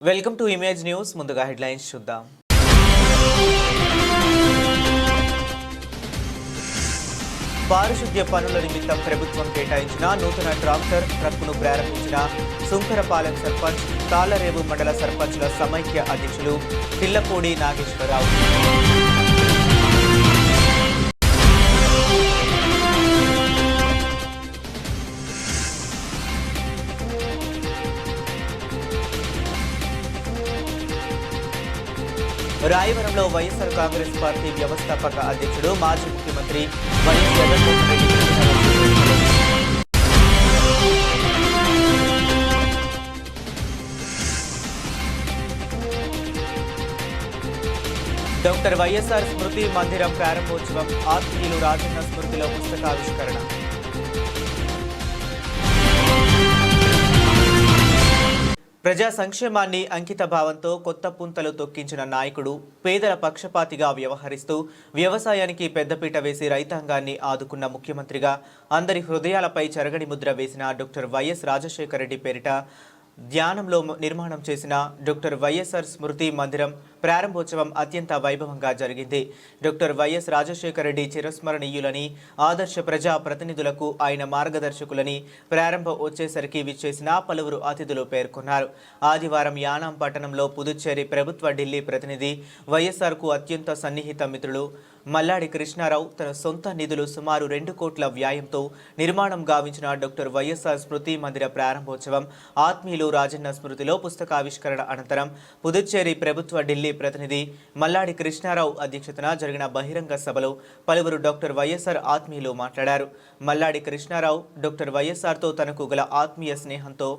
Welcome to image news. ముందుగా headlines చూద్దాం. పారిశుద్ధ్య పనుల నిమిత్తం ప్రభుత్వం కేటాయించిన నూతన ట్రాక్టర్ ట్రక్కును ప్రారంభించిన సుంకరపాలెం సర్పంచ్, తాళ్లరేవు మండల సర్పంచ్ల సమైక్య అధ్యక్షులు పిల్లపూడి నాగేశ్వరరావు. రాయవరంలో వైఎస్ఆర్ కాంగ్రెస్ పార్టీ వ్యవస్థాపక అధ్యక్షుడు మాజీ ముఖ్యమంత్రి YS Jaganmohan Reddy doctor YSR స్మృతి మందిరం ప్రారంభోత్సవం, ఆత్మీయులు రాజన్న స్మృతిలో పుస్తకావిష్కరణ. ప్రజా సంక్షేమాన్ని అంకిత భావంతో కొత్త పుంతలు తొక్కించిన నాయకుడు, పేదల పక్షపాతిగా వ్యవహరిస్తూ వ్యవసాయానికి పెద్దపీట వేసి రైతాంగాన్ని ఆదుకున్న ముఖ్యమంత్రిగా అందరి హృదయాలపై చెరగని ముద్ర వేసిన డాక్టర్ వైఎస్ రాజశేఖర రెడ్డి పేరిట ధ్యానంలో నిర్మాణం చేసిన డాక్టర్ వైఎస్ఆర్ స్మృతి మందిరం ప్రారంభోత్సవం అత్యంత వైభవంగా జరిగింది. డాక్టర్ వైఎస్ రాజశేఖర రెడ్డి చిరస్మరణీయులని, ఆదర్శ ప్రజా ప్రతినిధులకు ఆయన మార్గదర్శకులని ప్రారంభం వచ్చేసరికి విచ్చేసిన పలువురు అతిథులు పేర్కొన్నారు. ఆదివారం యానాం పట్టణంలో పుదుచ్చేరి ప్రభుత్వ ఢిల్లీ ప్రతినిధి, వైఎస్ఆర్కు అత్యంత సన్నిహిత మిత్రులు మల్లాడి కృష్ణారావు తన సొంత నిధులు సుమారు 2 కోట్ల వ్యయంతో నిర్మాణం గావించిన డాక్టర్ వైఎస్ఆర్ స్మృతి మందిర ప్రారంభోత్సవం, ఆత్మీయులు రాజన్న స్మృతిలో పుస్తకావిష్కరణ అనంతరం పుదుచ్చేరి ప్రభుత్వ ఢిల్లీ ప్రతినిధి మల్లాడి కృష్ణారావు అధ్యక్షతన జరిగిన బహిరంగ సభలో పలువురు డాక్టర్ వైఎస్ఆర్ ఆత్మీయులు మాట్లాడారు. మల్లాడి కృష్ణారావు డాక్టర్ వైఎస్ఆర్తో తనకు గల ఆత్మీయ స్నేహంతో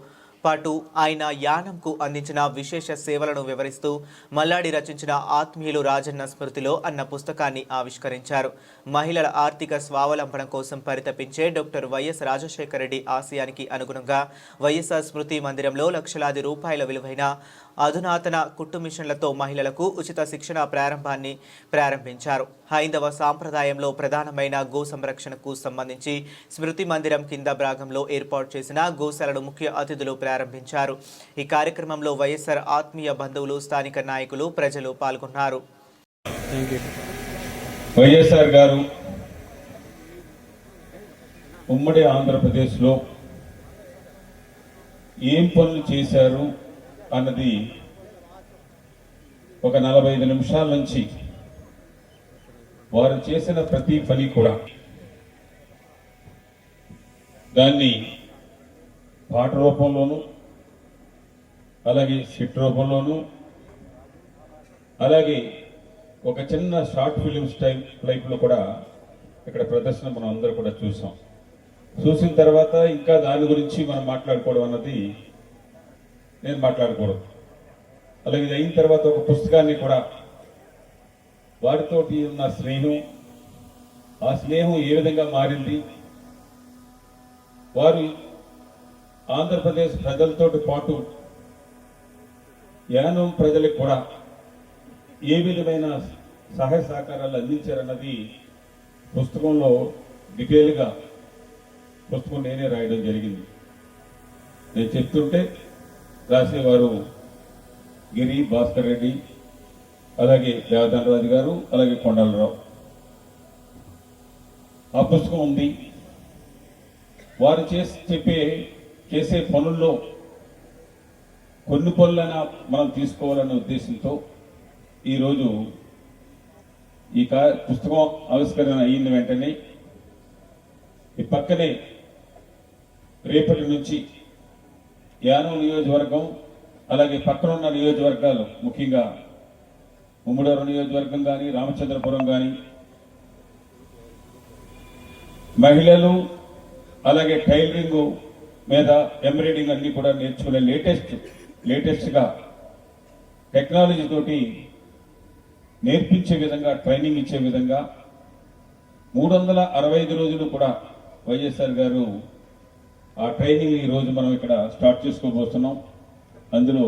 పాటు ఆయన యానంకు అందించిన విశేష సేవలను వివరిస్తూ మల్లాడి రచించిన ఆత్మీయులు రాజన్న స్మృతిలో అన్న పుస్తకాన్ని ఆవిష్కరించారు. మహిళల ఆర్థిక స్వావలంబన కోసం పరితపించే డాక్టర్ వైఎస్ రాజశేఖర రెడ్డి ఆశయానికి అనుగుణంగా వైఎస్ఆర్ స్మృతి మందిరంలో లక్షలాది రూపాయల విలువైన అధునాతన కుట్టు మిషన్లతో మహిళలకు ఉచిత శిక్షణ ప్రారంభించారు. హైందవ సాంప్రదాయంలో ప్రధానమైన గో సంరక్షణకు సంబంధించి స్మృతి మందిరం కింద భాగంలో ఏర్పాటు చేసిన గోశాలను ముఖ్య అతిథులు ప్రారంభించారు. ఈ కార్యక్రమంలో వైఎస్ఆర్ ఆత్మీయ బంధువులు, స్థానిక నాయకులు, ప్రజలు పాల్గొన్నారు. వైఎస్ఆర్ గారు ఉమ్మడి ఆంధ్రప్రదేశ్లో ఏం పనులు చేశారు అన్నది ఒక 45 నిమిషాల నుంచి వారు చేసిన ప్రతి పని కూడా దాన్ని పాట రూపంలోనూ, అలాగే షిట్ రూపంలోనూ, అలాగే ఒక చిన్న షార్ట్ ఫిలిం టైప్లో కూడా ఇక్కడ ప్రదర్శన మనం అందరూ కూడా చూసిన తర్వాత ఇంకా దాని గురించి మనం మాట్లాడుకోవడం అన్నది నేను మాట్లాడకూడదు. అలాగే ఇది అయిన తర్వాత ఒక పుస్తకాన్ని కూడా వారితోటి ఉన్న స్నేహం, ఆ స్నేహం ఏ విధంగా మారింది, వారు ఆంధ్రప్రదేశ్ ప్రజలతో పాటు యానం ప్రజలకు కూడా ఏ విధమైన సహాయ సహకారాలు అందించారన్నది పుస్తకంలో డీటెయిల్గా పుస్తకం నేనే రాయడం జరిగింది. నేను చెప్తుంటే రాసేవారు గిరి భాస్కర్ రెడ్డి, అలాగే దేవధనరాజు గారు, అలాగే కొండలరావు. ఆ పుస్తకం ఉంది. వారు చేసే పనుల్లో కొన్ని పనులైనా మనం తీసుకోవాలనే ఉద్దేశంతో ఈరోజు ఈ పుస్తకం ఆవిష్కరణ అయిన వెంటనే ఈ పక్కనే రేపటి నుంచి యానం నియోజకవర్గం, అలాగే పక్కనున్న నియోజకవర్గాలు, ముఖ్యంగా ఉమ్మడూరు నియోజకవర్గం కానీ, రామచంద్రపురం కానీ, మహిళలు అలాగే టైలరింగ్ మీద ఎంబ్రాయిడింగ్ అన్ని కూడా నేర్చుకునే లేటెస్ట్గా టెక్నాలజీ తోటి నేర్పించే విధంగా, ట్రైనింగ్ ఇచ్చే విధంగా 365 రోజులు కూడా వైఎస్ఆర్ గారు ఆ ట్రైనింగ్ ఈ రోజు మనం ఇక్కడ స్టార్ట్ చేసుకోబోతున్నాం. అందులో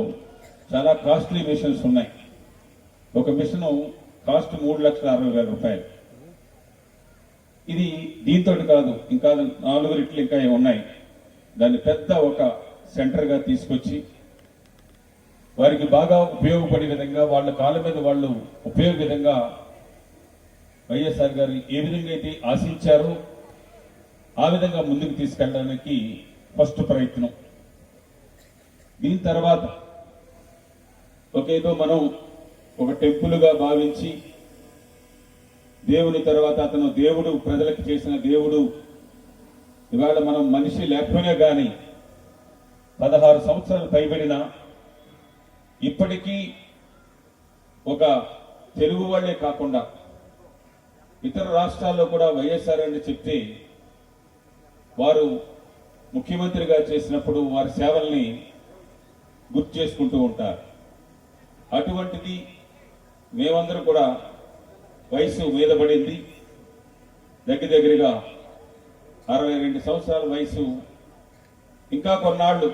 చాలా కాస్ట్లీ మిషన్స్ ఉన్నాయి. ఒక మిషన్ కాస్ట్ 3,60,000 రూపాయలు. ఇది దీంతో కాదు, ఇంకా 4 రెట్లు ఇంకా ఉన్నాయి. దాన్ని పెద్ద ఒక సెంటర్గా తీసుకొచ్చి వారికి బాగా ఉపయోగపడే విధంగా వాళ్ళ కాళ్ళ మీద వాళ్ళు ఉపయోగ విధంగా వైఎస్ఆర్ గారు ఏ విధంగా అయితే ఆశించారో ఆ విధంగా ముందుకు తీసుకెళ్ళడానికి ఫస్ట్ ప్రయత్నం. దీని తర్వాత ఒకేదో మనం ఒక టెంపుల్గా భావించి దేవుని తర్వాత అతను దేవుడు, ప్రజలకు చేసిన దేవుడు, ఇవాళ మనం మనిషి లేకపోయినా కానీ 16 సంవత్సరాలు పైబడినా ఇప్పటికీ ఒక తెలుగు వాళ్ళే కాకుండా ఇతర రాష్ట్రాల్లో కూడా వైఎస్ఆర్ అని చెప్తే వారు ముఖ్యమంత్రిగా చేసినప్పుడు వారి సేవల్ని గుర్తు చేసుకుంటూ ఉంటారు. అటువంటిది మేమందరం కూడా వయసు మీద పడింది, దగ్గరగా 62 సంవత్సరాల వయసు. ఇంకా కొన్నాళ్ళు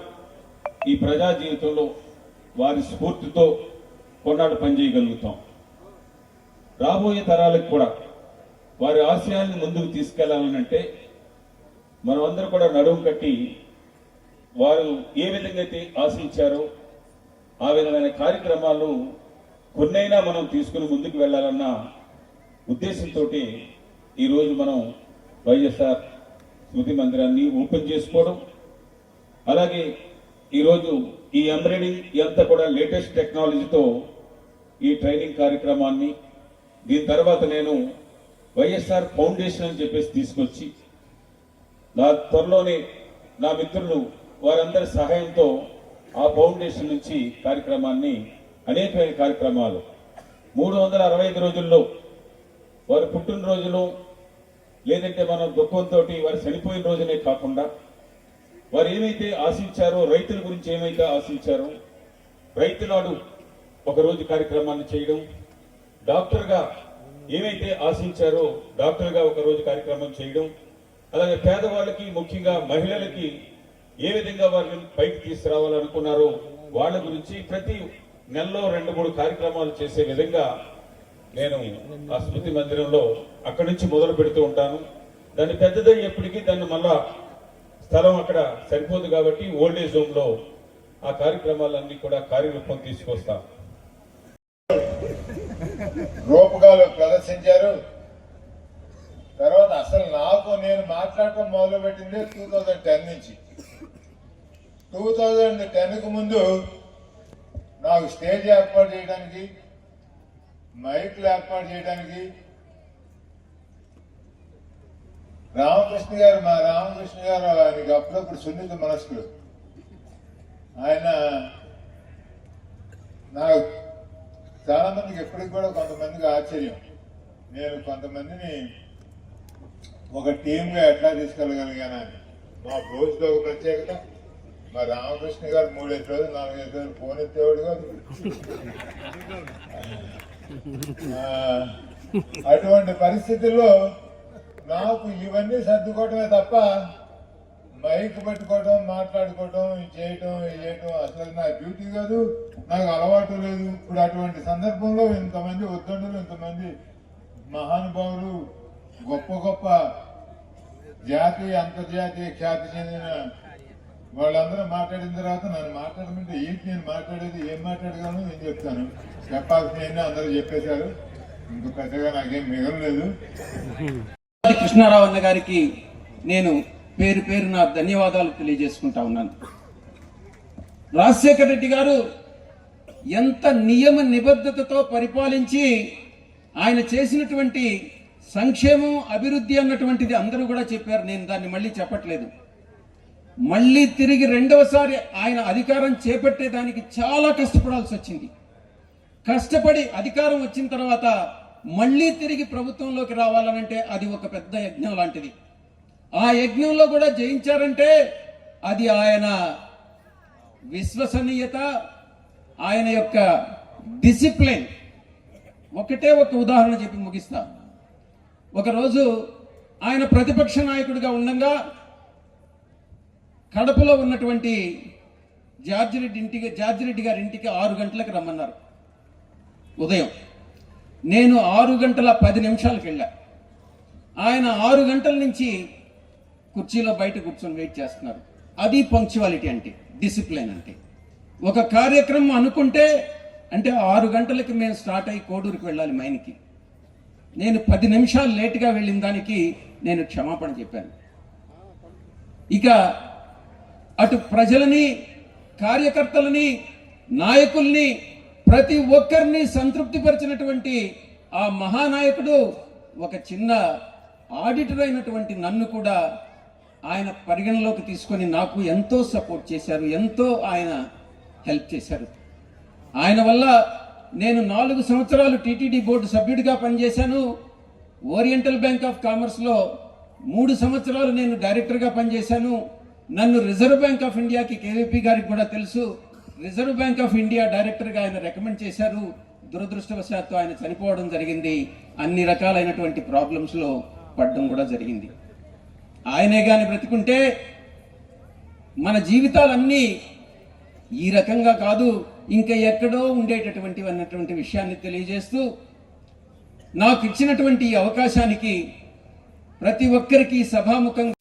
ఈ ప్రజా జీవితంలో వారి స్ఫూర్తితో కొన్నాళ్ళు పనిచేయగలుగుతాం. రాబోయే తరాలకు కూడా వారి ఆశయాన్ని ముందుకు తీసుకెళ్లాలనంటే మనం అందరూ కూడా నడుము కట్టి వారు ఏ విధంగా అయితే ఆశించారో ఆ విధమైన కార్యక్రమాలు కొన్నైనా మనం తీసుకుని ముందుకు వెళ్లాలన్న ఉద్దేశంతో ఈరోజు మనం వైఎస్ఆర్ స్మృతి మందిరాన్ని ఓపెన్ చేసుకోవడం, అలాగే ఈరోజు ఈ ఎంబ్రాయిడింగ్ అంతా కూడా లేటెస్ట్ టెక్నాలజీతో ఈ ట్రైనింగ్ కార్యక్రమాన్ని, దీని తర్వాత నేను వైఎస్ఆర్ ఫౌండేషన్ అని చెప్పేసి తీసుకొచ్చి నా త్వరలోనే నా మిత్రులు వారందరి సహాయంతో ఆ ఫౌండేషన్ నుంచి కార్యక్రమాన్ని అనేకమైన కార్యక్రమాలు 365 రోజుల్లో వారి పుట్టినరోజులు లేదంటే మనం దుఃఖంతో వారు చనిపోయిన రోజునే కాకుండా వారు ఏమైతే ఆశించారో, రైతుల గురించి ఏమైతే ఆశించారో రైతు నాడు ఒకరోజు కార్యక్రమాన్ని చేయడం, డాక్టర్గా ఏమైతే ఆశించారో డాక్టర్గా ఒకరోజు కార్యక్రమం చేయడం, అలాగే పేదవాళ్ళకి ముఖ్యంగా మహిళలకి ఏ విధంగా వారిని పైకి తీసుకురావాలనుకున్నారో వాళ్ళ గురించి ప్రతి నెలలో 2-3 కార్యక్రమాలు చేసే విధంగా నేను ఆ స్మృతి మందిరంలో అక్కడి నుంచి మొదలు పెడుతూ ఉంటాను. దాన్ని పెద్దదయ్యేప్పటికీ దాన్ని మళ్ళా స్థలం అక్కడ సరిపోదు కాబట్టి ఓల్డేజ్ హోమ్ లో ఆ కార్యక్రమాలన్నీ కూడా కార్యరూపం తీసుకొస్తాం. రూపకాలు ప్రదర్శించారు. తర్వాత అసలు నేను మాట్లాడటం మొదలు పెట్టింది 2010 నుంచి. 2010కు ముందు నాకు స్టేజ్ ఏర్పాటు చేయడానికి, మైక్లు ఏర్పాటు చేయడానికి మా రామకృష్ణ గారు ఆయనకి అప్పుడప్పుడు సున్నిత మనస్కులు. ఆయన నాకు చాలా మందికి ఎప్పటికి కూడా కొంతమందికి ఆశ్చర్యం, నేను కొంతమందిని ఒక టీంగా ఎట్లా తీసుకెళ్ళగలిగానని. మా రోజులో ఒక ప్రత్యేకత, మా రామకృష్ణ గారు 3-5 రోజులు 4-5 రోజులు ఫోన్ ఎత్తేవాడు కాదు. అటువంటి పరిస్థితుల్లో నాకు ఇవన్నీ సర్దుకోవటమే తప్ప మైక్ పెట్టుకోవటం, మాట్లాడుకోవటం, చేయటం అసలు నా డ్యూటీ కాదు, నాకు అలవాటు లేదు. ఇప్పుడు అటువంటి సందర్భంలో ఇంతమంది ఉద్దండులు, ఇంతమంది మహానుభావులు, గొప్ప గొప్ప జాతీయ అంతర్జాతీయ ఖ్యాతి చెందిన వాళ్ళందరూ మాట్లాడిన తర్వాత నన్ను మాట్లాడమంటే ఏంటి నేను మాట్లాడేది, ఏం మాట్లాడగలను నేను చెప్తాను. చెప్పాల్సిన అందరూ చెప్పేశారు, ఇంక పెద్దగా నాకేం మిగలలేదు. కృష్ణారావు అన్న గారికి నేను పేరున ధన్యవాదాలు తెలియజేసుకుంటా ఉన్నాను. రాజశేఖర రెడ్డి గారు ఎంత నియమ నిబద్ధతతో పరిపాలించి ఆయన చేసినటువంటి సంక్షేమం, అభివృద్ధి అన్నటువంటిది అందరూ కూడా చెప్పారు. నేను దాన్ని మళ్ళీ చెప్పట్లేదు. మళ్ళీ తిరిగి రెండవసారి ఆయన అధికారం చేపట్టేదానికి చాలా కష్టపడాల్సి వచ్చింది. కష్టపడి అధికారం వచ్చిన తర్వాత మళ్ళీ తిరిగి ప్రభుత్వంలోకి రావాలనంటే అది ఒక పెద్ద యజ్ఞం లాంటిది. ఆ యజ్ఞంలో కూడా జయించారంటే అది ఆయన విశ్వసనీయత, ఆయన యొక్క డిసిప్లిన్. ఒకటే ఒక ఉదాహరణ చెప్పి ముగిస్తా. ఒకరోజు ఆయన ప్రతిపక్ష నాయకుడిగా ఉండగా కడపలో ఉన్నటువంటి జార్జిరెడ్డి గారి ఇంటికి 6 గంటలకు రమ్మన్నారు ఉదయం. నేను 6:10 వెళ్ళా. ఆయన 6 గంటల నుంచి కుర్చీలో బయట కూర్చొని వెయిట్ చేస్తున్నారు. అది పంక్చువాలిటీ అంటే, డిసిప్లిన్ అంటే. ఒక కార్యక్రమం అనుకుంటే అంటే 6 గంటలకి మేము స్టార్ట్ అయ్యి కోడూరుకి వెళ్ళాలి మైన్కి. నేను 10 నిమిషాలు లేటుగా వెళ్ళిన దానికి నేను క్షమాపణ చెప్పాను. ఇక అటు ప్రజలని, కార్యకర్తలని, నాయకుల్ని, ప్రతి ఒక్కరిని సంతృప్తిపరిచినటువంటి ఆ మహానాయకుడు ఒక చిన్న ఆడిటర్ అయినటువంటి నన్ను కూడా ఆయన పరిగణలోకి తీసుకొని నాకు ఎంతో సపోర్ట్ చేశారు, ఎంతో ఆయన హెల్ప్ చేశారు. ఆయన వల్ల నేను 4 సంవత్సరాలు టీటీడీ బోర్డు సభ్యుడిగా పనిచేశాను. ఓరియంటల్ బ్యాంక్ ఆఫ్ కామర్స్లో 3 సంవత్సరాలు నేను డైరెక్టర్గా పనిచేశాను. నన్ను రిజర్వ్ బ్యాంక్ ఆఫ్ ఇండియాకి కేవీపీ గారికి కూడా తెలుసు. రిజర్వ్ బ్యాంక్ ఆఫ్ ఇండియా డైరెక్టర్గా ఆయన రికమెండ్ చేశారు. దురదృష్టవశాత్తు ఆయన చనిపోవడం జరిగింది. అన్ని రకాలైనటువంటి ప్రాబ్లమ్స్లో పడడం కూడా జరిగింది. ఆయనే కానీ బ్రతికుంటే మన జీవితాలన్నీ ఈ రకంగా కాదు, ఇంకా ఎక్కడో ఉండేటటువంటివి అన్నటువంటి విషయాన్ని తెలియజేస్తూ నాకు ఇచ్చినటువంటి ఈ అవకాశానికి ప్రతి ఒక్కరికి సభాముఖంగా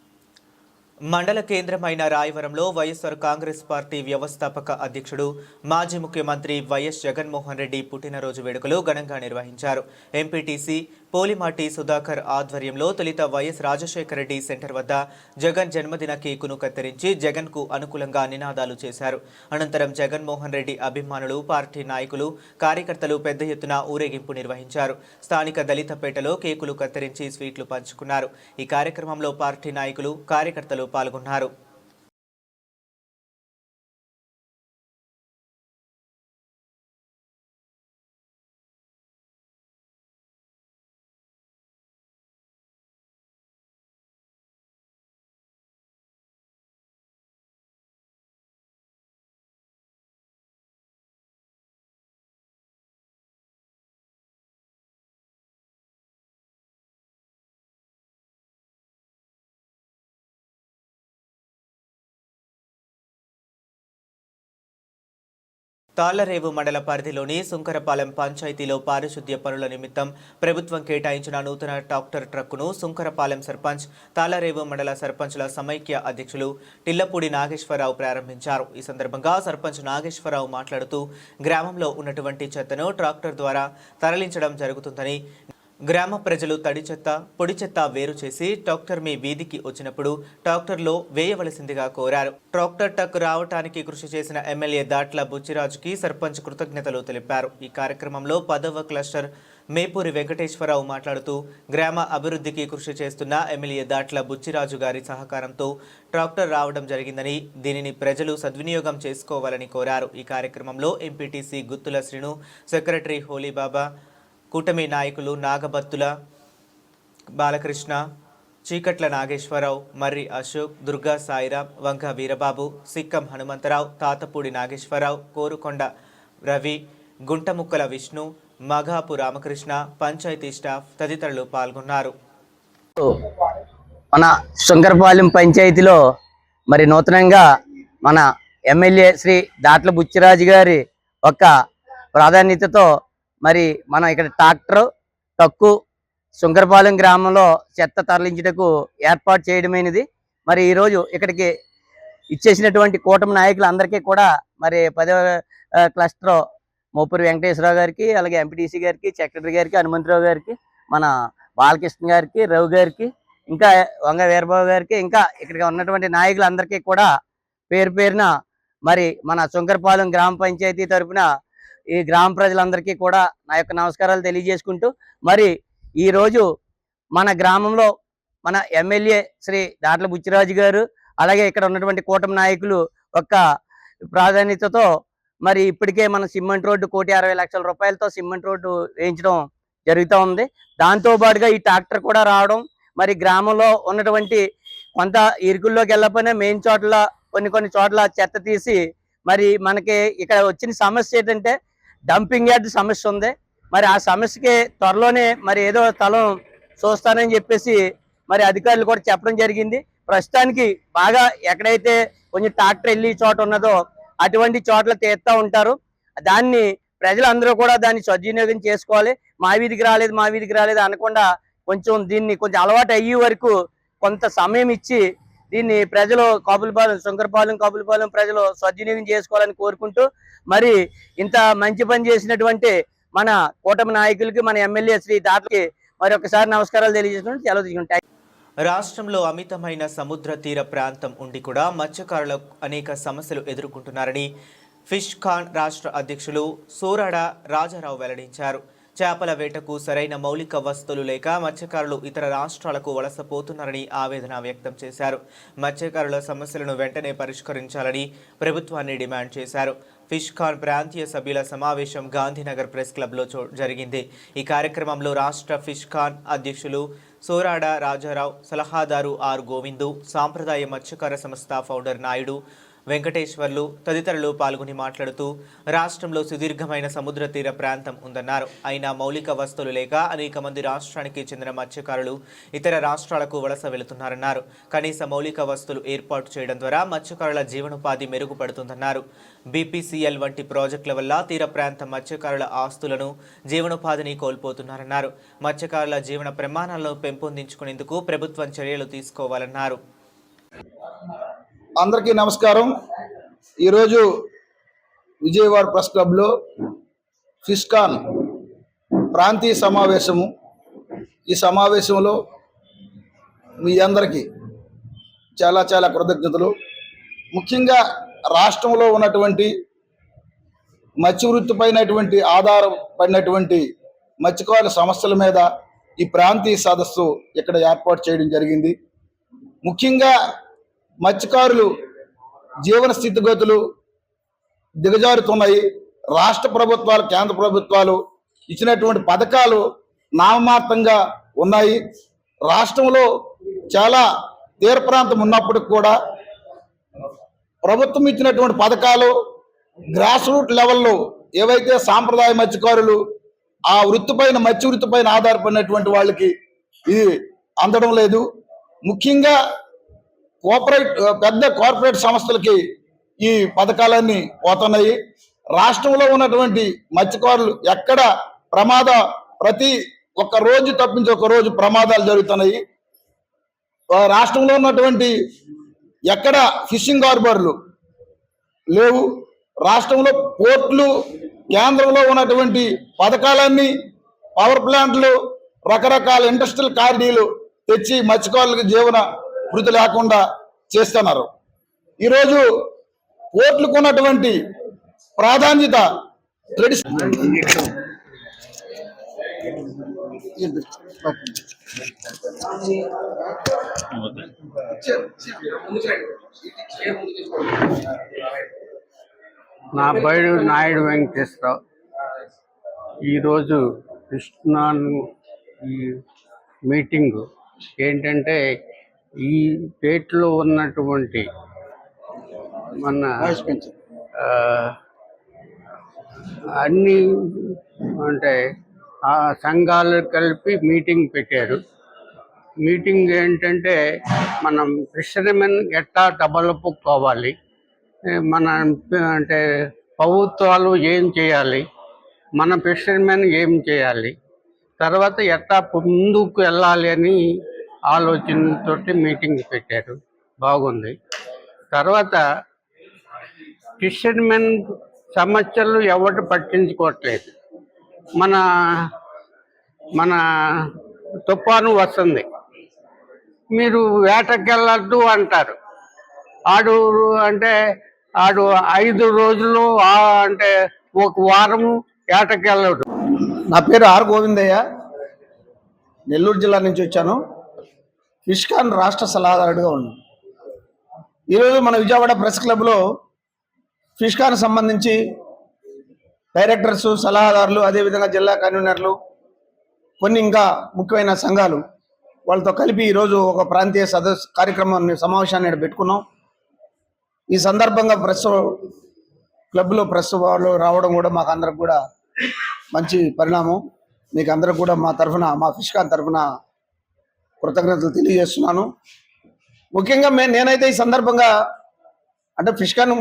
మండల కేంద్రమైన రాయవరంలో వైఎస్ఆర్ కాంగ్రెస్ పార్టీ వ్యవస్థాపక అధ్యక్షుడు మాజీ ముఖ్యమంత్రి వైఎస్ జగన్మోహన్ రెడ్డి పుట్టినరోజు వేడుకలు ఘనంగా నిర్వహించారు. ఎంపీటీసీ పోలిమాటి సుధాకర్ ఆధ్వర్యంలో తొలుత వైఎస్ రాజశేఖర రెడ్డి సెంటర్ వద్ద జగన్ జన్మదిన కేకును కత్తిరించి జగన్కు అనుకూలంగా నినాదాలు చేశారు. అనంతరం జగన్మోహన్ రెడ్డి అభిమానులు, పార్టీ నాయకులు, కార్యకర్తలు పెద్ద ఎత్తున ఊరేగింపు నిర్వహించారు. స్థానిక దళితపేటలో కేకులు కత్తిరించి స్వీట్లు పంచుకున్నారు. ఈ కార్యక్రమంలో పార్టీ నాయకులు, కార్యకర్తలు పాల్గొన్నారు. తాళ్లరేవు మండల పరిధిలోని సుంకరపాలెం పంచాయతీలో పారిశుద్ధ్య పనుల నిమిత్తం ప్రభుత్వం కేటాయించిన నూతన ట్రాక్టర్ ట్రక్కును సుంకరపాలెం సర్పంచ్, తాళ్లరేవు మండల సర్పంచ్ల సమైక్య అధ్యక్షులు టిల్లపూడి నాగేశ్వరరావు ప్రారంభించారు. ఈ సందర్భంగా సర్పంచ్ నాగేశ్వరరావు మాట్లాడుతూ గ్రామంలో ఉన్నటువంటి చెత్తను ట్రాక్టర్ ద్వారా తరలించడం జరుగుతుందని, గ్రామ ప్రజలు తడి చెత్త, పొడి చెత్త వేరు చేసి ట్రాక్టర్ మీ వీధికి వచ్చినప్పుడు ట్రాక్టర్లో వేయవలసిందిగా కోరారు. ట్రాక్టర్ ట్రక్ రావటానికి కృషి చేసిన ఎమ్మెల్యే దాట్ల బుచ్చిరాజుకి సర్పంచ్ కృతజ్ఞతలు తెలిపారు. ఈ కార్యక్రమంలో 10వ క్లస్టర్ మేపూరి వెంకటేశ్వరరావు మాట్లాడుతూ గ్రామ అభివృద్ధికి కృషి చేస్తున్న ఎమ్మెల్యే దాట్ల బుచ్చిరాజు గారి సహకారంతో ట్రాక్టర్ రావడం జరిగిందని, దీనిని ప్రజలు సద్వినియోగం చేసుకోవాలని కోరారు. ఈ కార్యక్రమంలో ఎంపీటీసీ గుత్తుల శ్రీను, సెక్రటరీ హోలీబాబా, కూటమి నాయకులు నాగబత్తుల బాలకృష్ణ, చీకట్ల నాగేశ్వరరావు, మర్రి అశోక్, దుర్గా సాయిరాం, వంగ వీరబాబు, సిక్కం హనుమంతరావు, తాతపూడి నాగేశ్వరరావు, కోరుకొండ రవి, గుంటముక్కల విష్ణు, మగాపు రామకృష్ణ, పంచాయతీ స్టాఫ్ తదితరులు పాల్గొన్నారు. మన శంకరపాలెం పంచాయతీలో మరి నూతనంగా మన ఎమ్మెల్యే శ్రీ దాట్ల బుచ్చిరాజు గారి ఒక ప్రాధాన్యతతో మరి మనం ఇక్కడ ట్రాక్టర్ ట్రక్కు శంకరపాలెం గ్రామంలో చెత్త తరలించుటకు ఏర్పాటు చేయడమైనది. మరి ఈరోజు ఇక్కడికి ఇచ్చేసినటువంటి కూటమి నాయకులందరికీ కూడా మరి 10వ క్లస్టర్ మోపూరి వెంకటేశ్వరరావు గారికి, అలాగే ఎంపీటీసీ గారికి, సెక్రటరీ గారికి, హనుమంతరావు గారికి, మన బాలకృష్ణ గారికి, రవి గారికి, ఇంకా వంగ వీరబాబు గారికి, ఇంకా ఇక్కడికి ఉన్నటువంటి నాయకులందరికీ కూడా పేరు పేరున మరి మన శంకరపాలెం గ్రామ పంచాయతీ తరఫున ఈ గ్రామ ప్రజలందరికీ కూడా నా యొక్క నమస్కారాలు తెలియజేసుకుంటూ, మరి ఈరోజు మన గ్రామంలో మన ఎమ్మెల్యే శ్రీ దాట్ల బుచ్చిరాజు గారు, అలాగే ఇక్కడ ఉన్నటువంటి కూటమి నాయకులు ఒక ప్రాధాన్యతతో మరి ఇప్పటికే మన సిమెంట్ రోడ్డు 1,60,00,000 రూపాయలతో సిమెంట్ రోడ్డు వేయించడం జరుగుతూ ఉంది. దాంతో పాటుగా ఈ ట్రాక్టర్ కూడా రావడం, మరి గ్రామంలో ఉన్నటువంటి కొంత ఇరుకుల్లోకి వెళ్ళకపోయినా మెయిన్ చోట్ల కొన్ని చోట్ల చెత్త తీసి మరి మనకి ఇక్కడ వచ్చిన సమస్య ఏంటంటే డంపింగ్ యార్డ్ సమస్య ఉంది. మరి ఆ సమస్యకి త్వరలోనే మరి ఏదో స్థలం చూస్తానని చెప్పేసి మరి అధికారులు కూడా చెప్పడం జరిగింది. ప్రస్తుతానికి బాగా ఎక్కడైతే కొంచెం ట్రాక్టర్ వెళ్ళి చోట ఉన్నదో అటువంటి చోట్ల తీస్తూ ఉంటారు. దాన్ని ప్రజలందరూ కూడా దాన్ని సద్వినియోగం చేసుకోవాలి. మా వీధికి రాలేదు అనకుండా కొంచెం దీన్ని కొంచెం అలవాటు అయ్యే వరకు కొంత సమయం ఇచ్చి దీన్ని ప్రజలు కాపులపాలెం, శంకరపాలెం, కాపులపాలెం ప్రజలు సద్వినియోగం చేసుకోవాలని కోరుకుంటూ, మరి ఇంత మంచి పని చేసినటువంటి మన కూటమి నాయకులకి, మన ఎమ్మెల్యే శ్రీ దాట్లకి మరి ఒకసారి నమస్కారాలు తెలియజేసుకుంటూ సెలవు తీసుకుంటాం. రాష్ట్రంలో అమితమైన సముద్ర తీర ప్రాంతం ఉండి కూడా మత్స్యకారులు అనేక సమస్యలు ఎదుర్కొంటున్నారని ఫిష్ ఖాన్ రాష్ట్ర అధ్యక్షులు సోరాడ రాజారావు వెల్లడించారు. చేపల వేటకు సరైన మౌలిక వసతులు లేక మత్స్యకారులు ఇతర రాష్ట్రాలకు వలసపోతున్నారని ఆవేదన వ్యక్తం చేశారు. మత్స్యకారుల సమస్యలను వెంటనే పరిష్కరించాలని ప్రభుత్వాన్ని డిమాండ్ చేశారు. ఫిష్ ఖాన్ ప్రాంతీయ సభ్యుల సమావేశం గాంధీనగర్ ప్రెస్ క్లబ్లో జరిగింది. ఈ కార్యక్రమంలో రాష్ట్ర ఫిష్ ఖాన్ అధ్యక్షులు సోరాడ రాజారావు, సలహాదారు ఆర్ గోవిందు, సాంప్రదాయ మత్స్యకార సంస్థ ఫౌండర్ నాయుడు వెంకటేశ్వర్లు తదితరులు పాల్గొని మాట్లాడుతూ రాష్ట్రంలో సుదీర్ఘమైన సముద్ర తీర ప్రాంతం ఉందన్నారు. అయినా మౌలిక వసతులు లేక అనేక మంది రాష్ట్రానికి చెందిన మత్స్యకారులు ఇతర రాష్ట్రాలకు వలస వెళుతున్నారన్నారు. కనీస మౌలిక వసతులు ఏర్పాటు చేయడం ద్వారా మత్స్యకారుల జీవనోపాధి మెరుగుపడుతుందన్నారు. బీపీసీఎల్ వంటి ప్రాజెక్టుల వల్ల తీర ప్రాంత మత్స్యకారుల ఆస్తులను, జీవనోపాధిని కోల్పోతున్నారన్నారు. మత్స్యకారుల జీవన ప్రమాణాలను పెంపొందించుకునేందుకు ప్రభుత్వం చర్యలు తీసుకోవాలన్నారు. అందరికీ నమస్కారం. ఈరోజు విజయవాడ ప్రెస్ క్లబ్లో ఫిష్ ఖాన్ ప్రాంతీయ సమావేశము. ఈ సమావేశంలో మీ అందరికీ చాలా చాలా కృతజ్ఞతలు. ముఖ్యంగా రాష్ట్రంలో ఉన్నటువంటి మత్స్య వృత్తిపైనటువంటి ఆధారపడినటువంటి మత్స్యకారుల సమస్యల మీద ఈ ప్రాంతీయ సదస్సు ఇక్కడ ఏర్పాటు చేయడం జరిగింది. ముఖ్యంగా మత్స్యకారులు జీవన స్థితిగతులు దిగజారుతున్నాయి. రాష్ట్ర ప్రభుత్వాలు, కేంద్ర ప్రభుత్వాలు ఇచ్చినటువంటి పథకాలు నామమాత్రంగా ఉన్నాయి. రాష్ట్రంలో చాలా తీర ప్రాంతం ఉన్నప్పటికి కూడా ప్రభుత్వం ఇచ్చినటువంటి పథకాలు గ్రాస్ రూట్ లెవెల్లో ఏవైతే సాంప్రదాయ మత్స్యకారులు ఆ వృత్తిపైన, మత్స్య వృత్తిపైన ఆధారపడినటువంటి వాళ్ళకి ఇది అందడం లేదు. ముఖ్యంగా పెద్ద కార్పొరేట్ సంస్థలకి ఈ పథకాలన్నీ పోతున్నాయి. రాష్ట్రంలో ఉన్నటువంటి మత్స్యకారులు ఎక్కడ ప్రతి ఒక్క రోజు తప్పించి ఒక రోజు ప్రమాదాలు జరుగుతున్నాయి. రాష్ట్రంలో ఉన్నటువంటి ఎక్కడ ఫిషింగ్ హార్బర్లు లేవు. రాష్ట్రంలో పోర్టులు, కేంద్రంలో ఉన్నటువంటి పథకాలన్నీ, పవర్ ప్లాంట్లు, రకరకాల ఇండస్ట్రియల్ కారిడీలు తెచ్చి మత్స్యకారులకు జీవన వృత్తి లేకుండా చేస్తున్నారు. ఈరోజు కోర్టులకు ఉన్నటువంటి ప్రాధాన్యత నా పేరు నాయుడు వెంకటేశ్వరరావు. ఈరోజు కృష్ణాను ఈ మీటింగు ఏంటంటే, ఈ స్టేట్లో ఉన్నటువంటి మన అన్ని అంటే ఆ సంఘాలు కలిపి మీటింగ్ పెట్టారు. మీటింగ్ ఏంటంటే, మనం ఫిషర్మెన్ ఎట్టా డెవలప్కోవాలి, మన అంటే ప్రభుత్వాలు ఏం చేయాలి, మన ఫిషర్మెన్ ఏం చేయాలి, తర్వాత ఎట్టా ముందుకు వెళ్ళాలి అని ఆలోచనతో మీటింగ్ పెట్టారు. బాగుంది. తర్వాత ఫిషర్మెన్ సమస్యలు ఎవరు పట్టించుకోవట్లేదు. మన తుఫాను వస్తుంది, మీరు వేటకెళ్ళద్దు అంటారు. ఆడు 5 రోజులు అంటే ఒక వారము వేటకెళ్ళడు. నా పేరు ఆర్ గోవిందయ్య, నెల్లూరు జిల్లా నుంచి వచ్చాను. ఫిష్ ఖాన్ రాష్ట్ర సలహాదారుడిగా ఉన్నాను. ఈరోజు మన విజయవాడ ప్రెస్ క్లబ్లో ఫిష్ ఖాన్ సంబంధించి డైరెక్టర్స్, సలహాదారులు, అదేవిధంగా జిల్లా కన్వీనర్లు, కొన్ని ఇంకా ముఖ్యమైన సంఘాలు వాళ్ళతో కలిపి ఈరోజు ఒక ప్రాంతీయ కార్యక్రమాన్ని, సమావేశాన్ని పెట్టుకున్నాం. ఈ సందర్భంగా ప్రెస్ క్లబ్లో ప్రెస్ వాళ్ళు రావడం కూడా మాకు అందరికి కూడా మంచి పరిణామం. మీకు అందరికి కూడా మా తరఫున, మా ఫిష్ ఖాన్ తరఫున కృతజ్ఞతలు తెలియజేస్తున్నాను. ముఖ్యంగా నేనైతే ఈ సందర్భంగా అంటే ఫిష్ ఖాన్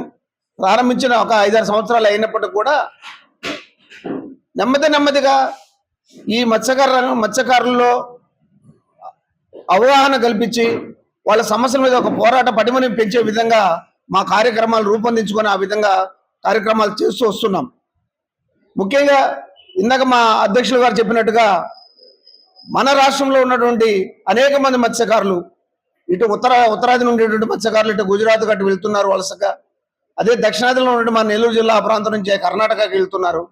ప్రారంభించిన ఒక 5-6 సంవత్సరాలు అయినప్పటికీ కూడా నెమ్మదిగా ఈ మత్స్యకారులలో అవగాహన కల్పించి వాళ్ళ సమస్యల మీద ఒక పోరాట పటిమని పెంచే విధంగా మా కార్యక్రమాలు రూపొందించుకొని ఆ విధంగా కార్యక్రమాలు చేస్తూ వస్తున్నాం. ముఖ్యంగా ఇందాక మా అధ్యక్షులు గారు చెప్పినట్టుగా మన రాష్ట్రంలో ఉన్నటువంటి అనేక మంది మత్స్యకారులు ఇటు ఉత్తరాది నుండి మత్స్యకారులు ఇటు గుజరాత్ గట్టు వెళ్తున్నారు వలసగా. అదే దక్షిణాదిలో ఉన్నటువంటి మన నెల్లూరు జిల్లా ప్రాంతం నుంచి కర్ణాటకకి వెళ్తున్నారు.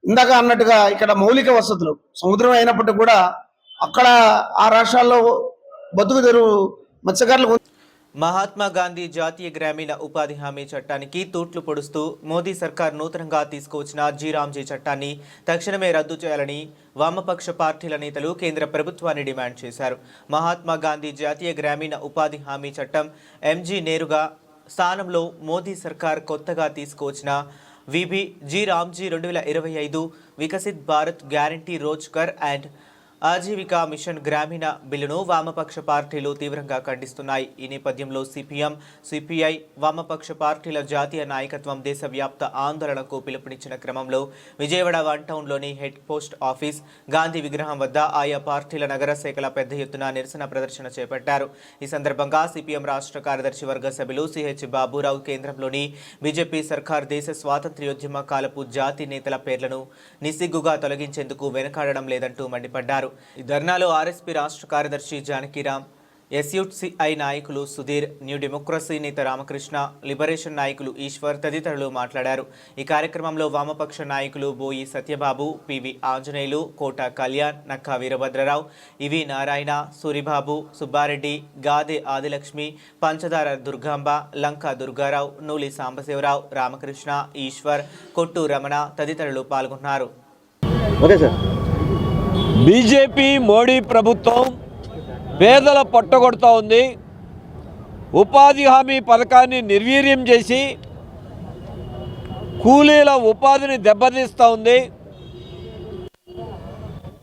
ఇందాక అన్నట్టుగా ఇక్కడ మౌలిక వసతులు సముద్రం అయినప్పటికీ కూడా అక్కడ ఆ రాష్ట్రాల్లో బతుకు తెరువు మత్స్యకారులకు. మహాత్మా గాంధీ జాతీయ గ్రామీణ ఉపాధి హామీ చట్టానికి తూట్లు పొడుస్తూ మోదీ సర్కార్ నూతనంగా తీసుకువచ్చిన జీరామ్జీ చట్టాన్ని తక్షణమే రద్దు చేయాలని వామపక్ష పార్టీల నేతలు కేంద్ర ప్రభుత్వాన్ని డిమాండ్ చేశారు. మహాత్మా గాంధీ జాతీయ గ్రామీణ ఉపాధి హామీ చట్టం ఎంజీ నేరుగా స్థానంలో మోదీ సర్కార్ కొత్తగా తీసుకువచ్చిన G RAM G 2025 Viksit Bharat guarantee Rozgar and Ajeevika mission Gramin బిల్లును వామపక్ష పార్టీలు తీవ్రంగా ఖండిస్తున్నాయి. ఈ నేపథ్యంలో సిపిఎం, సిపిఐ వామపక్ష పార్టీల జాతీయ నాయకత్వం దేశవ్యాప్త ఆందోళనకు పిలుపునిచ్చిన క్రమంలో విజయవాడ వన్ టౌన్లోని హెడ్ పోస్ట్ ఆఫీస్, గాంధీ విగ్రహం వద్ద ఆయా పార్టీల నగర శాఖల పెద్ద ఎత్తున నిరసన ప్రదర్శన చేపట్టారు. ఈ సందర్భంగా సిపిఎం రాష్ట్ర కార్యదర్శి వర్గ సభ్యులు సిహెచ్ బాబురావు కేంద్రంలోని బీజేపీ సర్కార్ దేశ స్వాతంత్ర్యోద్యమ కాలపు జాతి నేతల పేర్లను నిస్సిగ్గుగా తొలగించేందుకు వెనుకాడడం లేదంటూ మండిపడ్డారు. ఈ ధర్నాలో ఆర్ఎస్పీ రాష్ట్ర కార్యదర్శి జానకిరామ్, ఎస్యుసిఐ నాయకులు సుధీర్, న్యూ డెమోక్రసీ నేత రామకృష్ణ, లిబరేషన్ నాయకులు ఈశ్వర్ తదితరులు మాట్లాడారు. ఈ కార్యక్రమంలో వామపక్ష నాయకులు బోయి సత్యబాబు, పివి ఆంజనేయులు, కోట కళ్యాణ్, నక్కా వీరభద్రరావు, ఇవి నారాయణ, సూరిబాబు, సుబ్బారెడ్డి, గాదే ఆదిలక్ష్మి, పంచదార దుర్గాంబ, లంక దుర్గారావు, నూలి సాంబశివరావు, రామకృష్ణ, ఈశ్వర్, కొట్టు రమణ తదితరులు పాల్గొన్నారు. బీజేపీ మోడీ ప్రభుత్వం పేదల పొట్టగొడుతూ ఉంది. ఉపాధి హామీ పథకాన్ని నిర్వీర్యం చేసి కూలీల ఉపాధిని దెబ్బతీస్తూ ఉంది.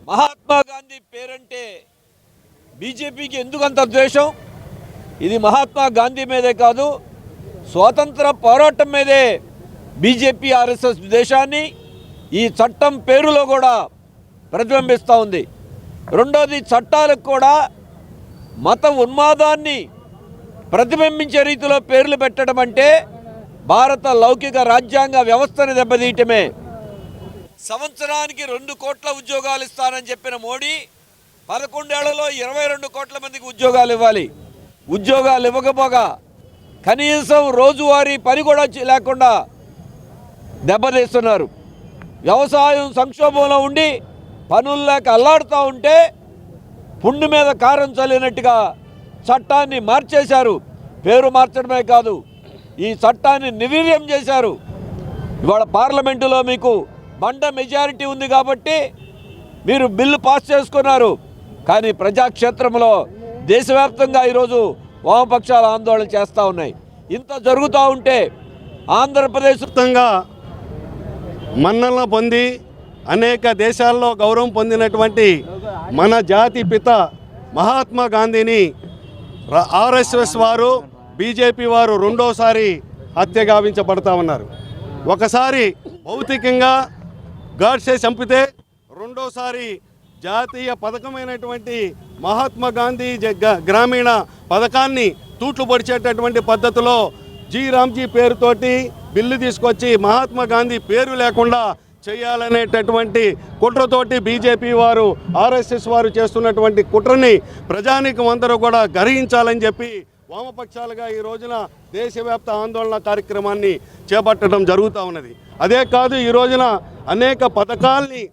మహాత్మా గాంధీ పేరంటే బీజేపీకి ఎందుకంత ద్వేషం? ఇది మహాత్మా గాంధీ మీదే కాదు, స్వాతంత్ర పోరాటం మీదే బీజేపీ ఆర్ఎస్ఎస్ ద్వేషాన్ని ఈ చట్టం పేరులో కూడా ప్రతిబింబిస్తూ ఉంది. రెండోది, చట్టాలకు కూడా మత ఉన్మాదాన్ని ప్రతిబింబించే రీతిలో పేర్లు పెట్టడం అంటే భారత లౌకిక రాజ్యాంగ వ్యవస్థను దెబ్బతీయటమే. సంవత్సరానికి 2 కోట్ల ఉద్యోగాలు ఇస్తానని చెప్పిన మోడీ 11 ఏళ్లలో 22 కోట్ల మందికి ఉద్యోగాలు ఇవ్వాలి. ఉద్యోగాలు ఇవ్వకపోగా కనీసం రోజువారీ పని కూడా లేకుండా దెబ్బతీస్తున్నారు. వ్యవసాయం సంక్షోభంలో ఉండి పనులు లేక అల్లాడుతూ ఉంటే పుండు మీద కారం చల్లినట్టుగా చట్టాన్ని మార్చేశారు. పేరు మార్చడమే కాదు, ఈ చట్టాన్ని నిర్వీర్యం చేశారు. ఇవాళ పార్లమెంటులో మీకు బండ మెజారిటీ ఉంది కాబట్టి మీరు బిల్లు పాస్ చేసుకున్నారు. కానీ ప్రజాక్షేత్రంలో దేశవ్యాప్తంగా ఈరోజు వామపక్షాలు ఆందోళన చేస్తూ ఉన్నాయి. ఇంత జరుగుతూ ఉంటే ఆంధ్రప్రదేశ్ వ్యాప్తంగా మన్నన పొంది అనేక దేశాల్లో గౌరవం పొందినటువంటి మన జాతి పిత మహాత్మా గాంధీని ఆర్ఎస్ఎస్ వారు, బీజేపీ వారు రెండోసారి హత్య గావించబడతా ఉన్నారు. ఒకసారి భౌతికంగా గాడ్సే చంపితే, రెండోసారి జాతీయ పథకమైనటువంటి మహాత్మా గాంధీ గ్రామీణ పథకాన్ని తూట్లు పొడిచేటటువంటి పద్ధతిలో జీరామ్జీ పేరుతోటి బిల్లు తీసుకొచ్చి మహాత్మా గాంధీ పేరు లేకుండా చేయాలనేటటువంటి కుట్రతోటి బీజేపీ వారు, ఆర్ఎస్ఎస్ వారు చేస్తున్నటువంటి కుట్రని ప్రజానీకం అందరూ కూడా గ్రహించాలని చెప్పి వామపక్షాలుగా ఈ రోజున దేశవ్యాప్త ఆందోళన కార్యక్రమాన్ని చేపట్టడం జరుగుతూ ఉన్నది. అదే కాదు, ఈ రోజున అనేక పథకాల్ని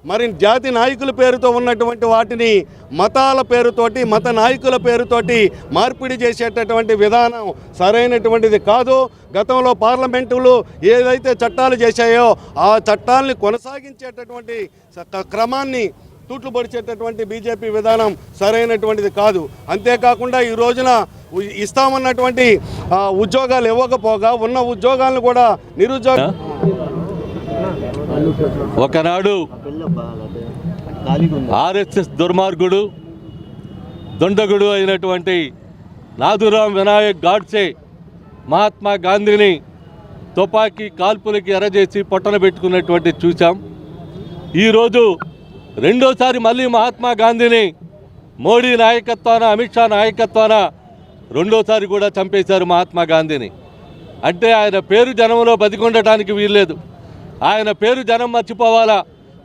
మరి జాతి నాయకుల పేరుతో ఉన్నటువంటి వాటిని మతాల పేరుతోటి, మత నాయకుల పేరుతోటి మార్పిడి చేసేటటువంటి విధానం సరైనటువంటిది కాదు. గతంలో పార్లమెంటులు ఏదైతే చట్టాలు చేశాయో ఆ చట్టాలని కొనసాగించేటటువంటి క్రమాన్ని తూట్లు పొడిచేటటువంటి బీజేపీ విధానం సరైనటువంటిది కాదు. అంతేకాకుండా ఈ రోజున ఇస్తామన్నటువంటి ఉద్యోగాలు ఇవ్వకపోగా ఉన్న ఉద్యోగాలను కూడా నిరుద్యోగ ఒకనాడు ఆర్ఎస్ఎస్ దుర్మార్గుడు, దుండగుడు అయినటువంటి నాథురామ్ వినాయక్ గాడ్సే మహాత్మా గాంధీని తుపాకీ కాల్పులకి ఎరజేసి పొట్టన పెట్టుకున్నటువంటి చూసాం. ఈరోజు రెండోసారి మళ్ళీ మహాత్మా గాంధీని మోడీ నాయకత్వాన, అమిత్ షా నాయకత్వాన రెండోసారి కూడా చంపేశారు మహాత్మా గాంధీని. అంటే ఆయన పేరు జనంలో బతికొండటానికి వీల్లేదు. ఆయన పేరు జనం మర్చిపోవాలా,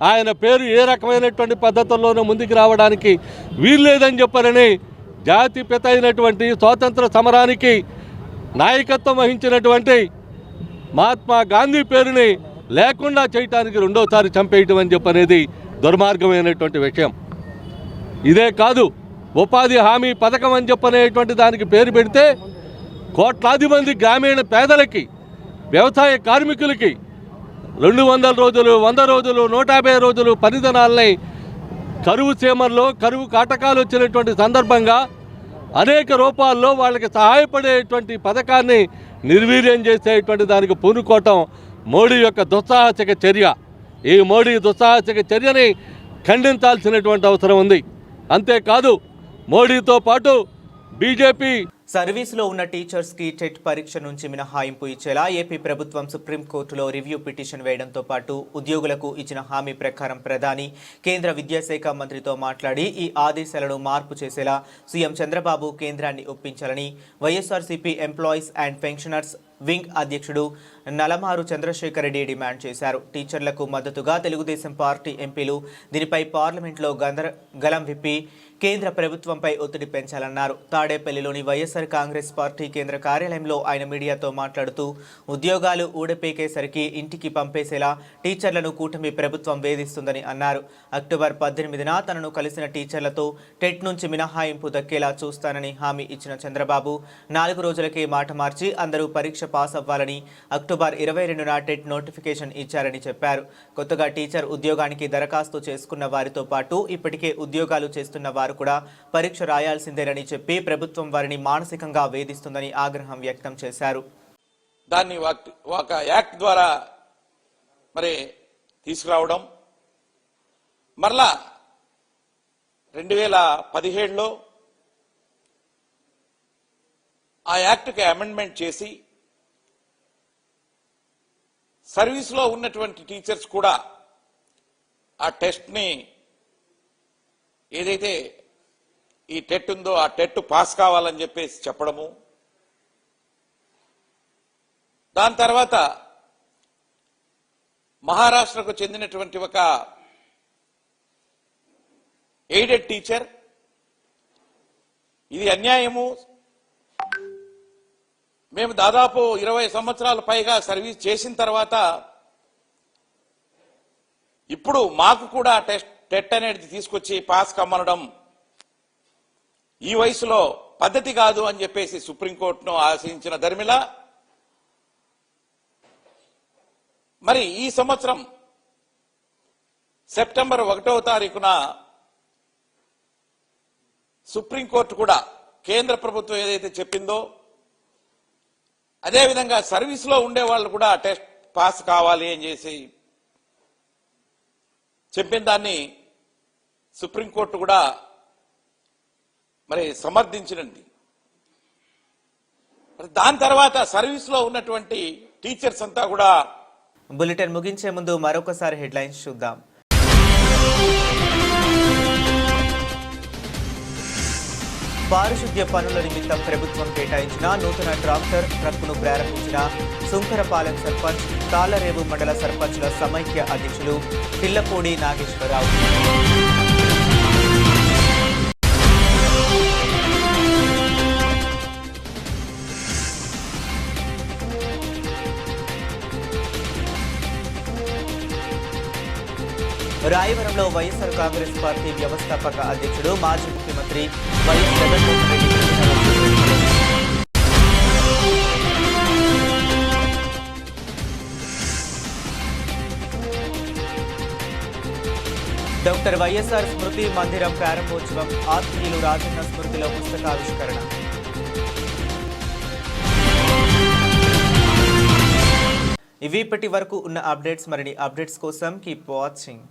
ఆయన పేరు ఏ రకమైనటువంటి పద్ధతుల్లోనూ ముందుకు రావడానికి వీల్లేదని చెప్పారని జాతి పిత అయినటువంటి స్వాతంత్ర సమరానికి నాయకత్వం వహించినటువంటి మహాత్మా గాంధీ పేరుని లేకుండా చేయటానికి రెండోసారి చంపేయటం అని చెప్పనేది దుర్మార్గమైనటువంటి విషయం. ఇదే కాదు, ఉపాధి హామీ పథకం అని చెప్పనేటువంటి దానికి పేరు పెడితే కోట్లాది మంది గ్రామీణ పేదలకి, వ్యవసాయ కార్మికులకి 200 రోజులు, 100 రోజులు, 150 రోజులు పనిదినాలని కరువు సీమల్లో కరువు కాటకాలు వచ్చినటువంటి సందర్భంగా అనేక రూపాల్లో వాళ్ళకి సహాయపడేటువంటి పథకాన్ని నిర్వీర్యం చేసేటువంటి దానికి పూనుకోవటం మోడీ యొక్క దుస్సాహసిక చర్య. ఈ మోడీ దుస్సాహసిక చర్యని ఖండించాల్సినటువంటి అవసరం ఉంది. అంతేకాదు, మోడీతో పాటు బీజేపీ సర్వీసులో ఉన్న టీచర్స్కి టెట్ పరీక్ష నుంచి మినహాయింపు ఇచ్చేలా ఏపీ ప్రభుత్వం సుప్రీంకోర్టులో రివ్యూ పిటిషన్ వేయడంతో పాటు ఉద్యోగులకు ఇచ్చిన హామీ ప్రకారం ప్రధాని కేంద్ర విద్యాశాఖ మంత్రితో మాట్లాడి ఈ ఆదేశాలను మార్పు చేసేలా సీఎం చంద్రబాబు కేంద్రాన్ని ఒప్పించాలని YSRCP employees and pensioners wing అధ్యక్షుడు నలమారు చంద్రశేఖర్ రెడ్డి డిమాండ్ చేశారు. టీచర్లకు మద్దతుగా తెలుగుదేశం పార్టీ ఎంపీలు దీనిపై పార్లమెంట్లో గలం విప్పి కేంద్ర ప్రభుత్వంపై ఒత్తిడి పెంచాలన్నారు. తాడేపల్లిలోని వైఎస్ఆర్ కాంగ్రెస్ పార్టీ కేంద్ర కార్యాలయంలో ఆయన మీడియాతో మాట్లాడుతూ ఉద్యోగాలు ఊడపేకేసరికి ఇంటికి పంపేసేలా టీచర్లను కూటమి ప్రభుత్వం వేధిస్తుందని అన్నారు. అక్టోబర్ 18న తనను కలిసిన టీచర్లతో టెట్ నుంచి మినహాయింపు దక్కేలా చూస్తానని హామీ ఇచ్చిన చంద్రబాబు 4 రోజులకే మాట మార్చి అందరూ పరీక్ష పాస్ అవ్వాలని అక్టోబర్ 22న టెట్ నోటిఫికేషన్ ఇచ్చారని చెప్పారు. కొత్తగా టీచర్ ఉద్యోగానికి దరఖాస్తు చేసుకున్న వారితో పాటు ఇప్పటికే ఉద్యోగాలు చేస్తున్న వారు కూడా పరీక్ష రాయాల్సిందేనని చెప్పి ప్రభుత్వం వారిని మానసికంగా వేధిస్తుందని ఆగ్రహం వ్యక్తం చేశారు. దాన్ని ఒక యాక్ట్ ద్వారా మరి తీసుకురావడం, మరలా 2017లో ఆ యాక్ట్కి అమెండ్మెంట్ చేసి సర్వీస్లో ఉన్నటువంటి టీచర్స్ కూడా ఆ టెస్ట్ని ఏదైతే ఈ టెట్ ఉందో ఆ టెట్ పాస్ కావాలని చెప్పేసి చెప్పడము, దాని తర్వాత మహారాష్ట్రకు చెందినటువంటి ఒక ఎయిడెడ్ టీచర్ ఇది అన్యాయము, మేము దాదాపు 20 సంవత్సరాల పైగా సర్వీస్ చేసిన తర్వాత ఇప్పుడు మాకు కూడా టెట్ అనేది తీసుకొచ్చి పాస్ కమ్మనడం ఈ వయసులో పద్ధతి కాదు అని చెప్పేసి సుప్రీంకోర్టును ఆశ్రయించిన ధర్మిల మరి ఈ సంవత్సరం సెప్టెంబర్ 1వ తారీఖున సుప్రీంకోర్టు కూడా కేంద్ర ప్రభుత్వం ఏదైతే చెప్పిందో అదేవిధంగా సర్వీస్లో ఉండే వాళ్ళు కూడా టెస్ట్ పాస్ కావాలి అని చేసి చెప్పిన దాన్ని సుప్రీంకోర్టు కూడా మరి సమర్థించినండి. దాని తర్వాత సర్వీస్లో ఉన్నటువంటి టీచర్స్ అంతా కూడా. బులెటిన్ ముగించే ముందు మరొకసారి హెడ్లైన్స్ చూద్దాం. పారిశుద్ధ్య పనుల నిమిత్తం ప్రభుత్వం కేటాయించిన నూతన ట్రక్కును ప్రారంభించిన సుంకరపాలెం సర్పంచ్, తాళ్లరేవు మండల సర్పంచ్ల సమైక్య అధ్యక్షులు పిల్లపూడి నాగేశ్వరరావు. రాయవరంలో వైఎస్ఆర్ కాంగ్రెస్ పార్టీ వ్యవస్థాపక అధ్యక్షుడు మాజీ ముఖ్యమంత్రి YS Jaganmohan Reddy. Doctor YSR స్మృతి మందిరం ప్రారంభోత్సవం, ఆత్మీయులు రాజన్న స్మృతిలో పుస్తకావిష్కరణ. ఇవి ఇప్పటి వరకు ఉన్న అప్డేట్స్. మరిన్ని అప్డేట్స్ కోసం కీప్ వాచింగ్.